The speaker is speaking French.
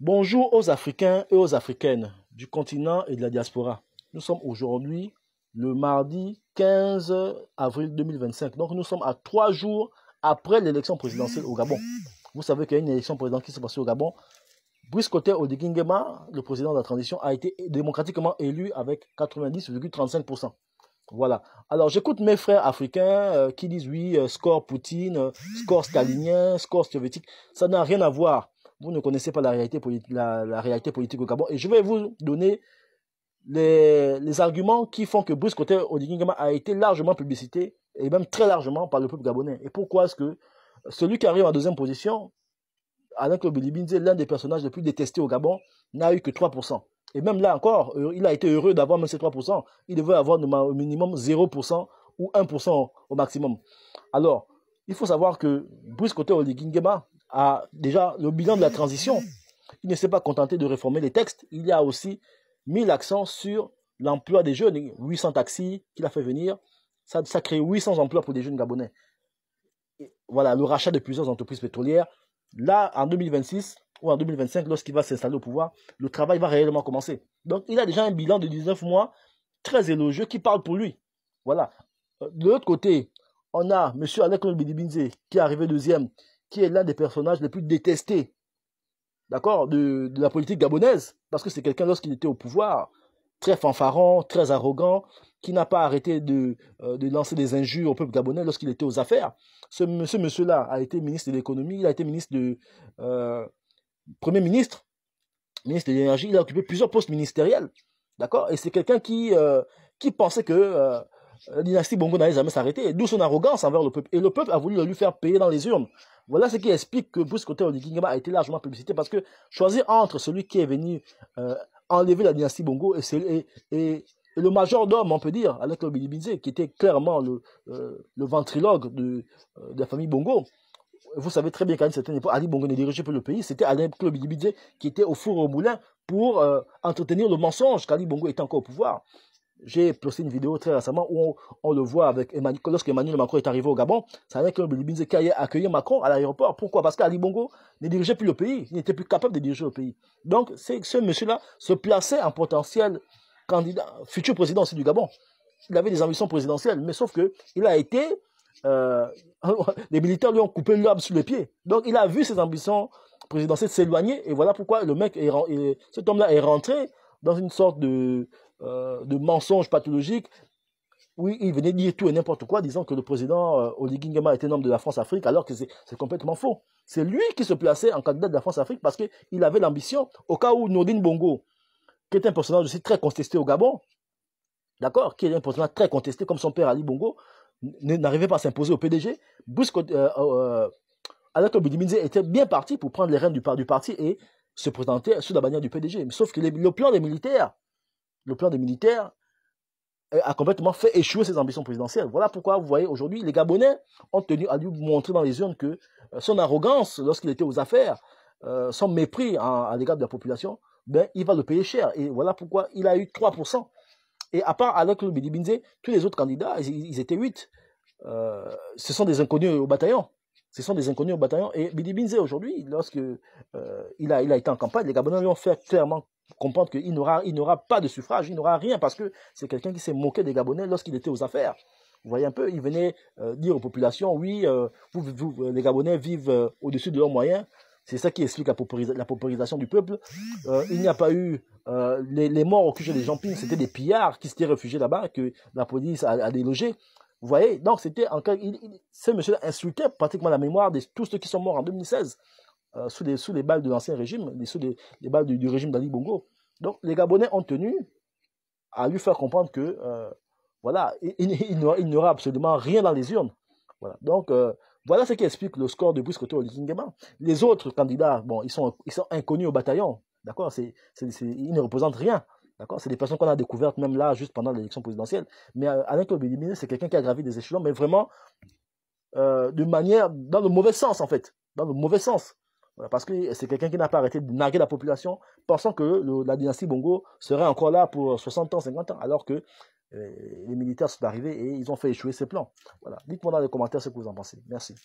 Bonjour aux Africains et aux Africaines du continent et de la diaspora. Nous sommes aujourd'hui le mardi 15 avril 2025. Donc nous sommes à 3 jours après l'élection présidentielle au Gabon. Vous savez qu'il y a une élection présidentielle qui s'est passée au Gabon. Brice Cotter Oligui Nguema, le président de la transition, a été démocratiquement élu avec 90,35%. Voilà. Alors j'écoute mes frères africains qui disent oui, score Poutine, score stalinien, score soviétique. Ça n'a rien à voir. Vous ne connaissez pas la réalité politique au Gabon. Et je vais vous donner les arguments qui font que Brice Cotter Oligui Nguema a été largement publicité, et même très largement par le peuple gabonais. Et pourquoi est-ce que celui qui arrive en deuxième position, Alain Claude Bilibinze, l'un des personnages les plus détestés au Gabon, n'a eu que 3%. Et même là encore, il a été heureux d'avoir même ces 3%. Il devait avoir au minimum 0% ou 1% au maximum. Alors, il faut savoir que Brice Cotter Oligui Nguema a déjà le bilan de la transition. Il ne s'est pas contenté de réformer les textes. Il y a aussi mis l'accent sur l'emploi des jeunes. 800 taxis qu'il a fait venir. Ça crée 800 emplois pour des jeunes gabonais. Et voilà, le rachat de plusieurs entreprises pétrolières. Là, en 2026 ou en 2025, lorsqu'il va s'installer au pouvoir, le travail va réellement commencer. Donc, il a déjà un bilan de 19 mois très élogieux qui parle pour lui. Voilà. De l'autre côté, on a M. Alain Claude Bilibinze qui est arrivé deuxième, qui est l'un des personnages les plus détestés, d'accord, de la politique gabonaise, parce que c'est quelqu'un, lorsqu'il était au pouvoir, très fanfaron, très arrogant, qui n'a pas arrêté de lancer des injures au peuple gabonais lorsqu'il était aux affaires. Ce monsieur-là a été ministre de l'économie, il a été ministre de Premier ministre, ministre de l'énergie, il a occupé plusieurs postes ministériels, d'accord, et c'est quelqu'un qui pensait que la dynastie Bongo n'allait jamais s'arrêter, d'où son arrogance envers le peuple. Et le peuple a voulu le lui faire payer dans les urnes. Voilà ce qui explique que Brice Cotter Oligui Nguema a été largement publicité, parce que choisir entre celui qui est venu enlever la dynastie Bongo et le majordome, on peut dire, Alain Claude Bilibinze, qui était clairement le ventriloque de la famille Bongo. Vous savez très bien qu'à une certaine époque, Ali Bongo ne dirigeait plus le pays, c'était Alain Claude Bilibinze qui était au four au moulin pour entretenir le mensonge qu'Ali Bongo était encore au pouvoir. J'ai posté une vidéo très récemment où on le voit avec lorsque Emmanuel Macron est arrivé au Gabon, c'est Alain Claude Bilibinze qui a accueilli Macron à l'aéroport. Pourquoi? Parce qu'Ali Bongo ne dirigeait plus le pays, il n'était plus capable de diriger le pays. Donc ce monsieur-là se plaçait en potentiel candidat, futur président aussi du Gabon. Il avait des ambitions présidentielles, mais sauf que il a été les militaires lui ont coupé l'herbe sous les pieds. Donc il a vu ses ambitions présidentielles s'éloigner, et voilà pourquoi le mec cet homme-là est rentré dans une sorte de mensonge pathologique où il venait dire tout et n'importe quoi, disant que le président Oligui Nguema était un homme de la France-Afrique, alors que c'est complètement faux. C'est lui qui se plaçait en candidat de la France-Afrique parce qu'il avait l'ambition, au cas où Nordine Bongo, qui est un personnage aussi très contesté au Gabon, d'accord, qui est un personnage très contesté comme son père Ali Bongo, n'arrivait pas à s'imposer au PDG, Alain Claude Bilibinze était bien parti pour prendre les rênes du parti et se présenter sous la bannière du PDG. Mais sauf que le plan des militaires a complètement fait échouer ses ambitions présidentielles. Voilà pourquoi, vous voyez, aujourd'hui, les Gabonais ont tenu à lui montrer dans les urnes que son arrogance, lorsqu'il était aux affaires, son mépris à l'égard de la population, ben, il va le payer cher. Et voilà pourquoi il a eu 3%. Et à part Alain Claude Bilibinze, tous les autres candidats, ils étaient 8. Ce sont des inconnus au bataillon. Ce sont des inconnus au bataillon. Et Bilibinze, aujourd'hui, lorsque il a été en campagne, les Gabonais lui ont fait clairement comprendre qu'il n'aura pas de suffrage, il n'aura rien, parce que c'est quelqu'un qui s'est moqué des Gabonais lorsqu'il était aux affaires. Vous voyez un peu, il venait dire aux populations, oui, les Gabonais vivent au-dessus de leurs moyens. C'est ça qui explique la paupérisation du peuple. Il n'y a pas eu les morts au QG des Jamping, c'était des pillards qui s'étaient réfugiés là-bas, que la police a délogés. Vous voyez, donc c'était encore, ce monsieur insultait pratiquement la mémoire de tous ceux qui sont morts en 2016 sous les balles de l'ancien régime, sous les balles du régime d'Ali Bongo. Donc les Gabonais ont tenu à lui faire comprendre que voilà, il n'aura absolument rien dans les urnes. Voilà. Donc voilà ce qui explique le score de Brice Cotter Oligui Nguema. Les autres candidats, bon, ils sont inconnus au bataillon, d'accord, ils ne représentent rien. C'est des personnes qu'on a découvertes même là, juste pendant l'élection présidentielle. Mais Alain Claude Bilibinze, c'est quelqu'un qui a gravi des échelons, mais vraiment de manière, dans le mauvais sens en fait. Dans le mauvais sens. Voilà, parce que c'est quelqu'un qui n'a pas arrêté de narguer la population, pensant que la dynastie Bongo serait encore là pour 60 ans, 50 ans, alors que les militaires sont arrivés et ils ont fait échouer ses plans. Voilà. Dites-moi dans les commentaires ce que vous en pensez. Merci.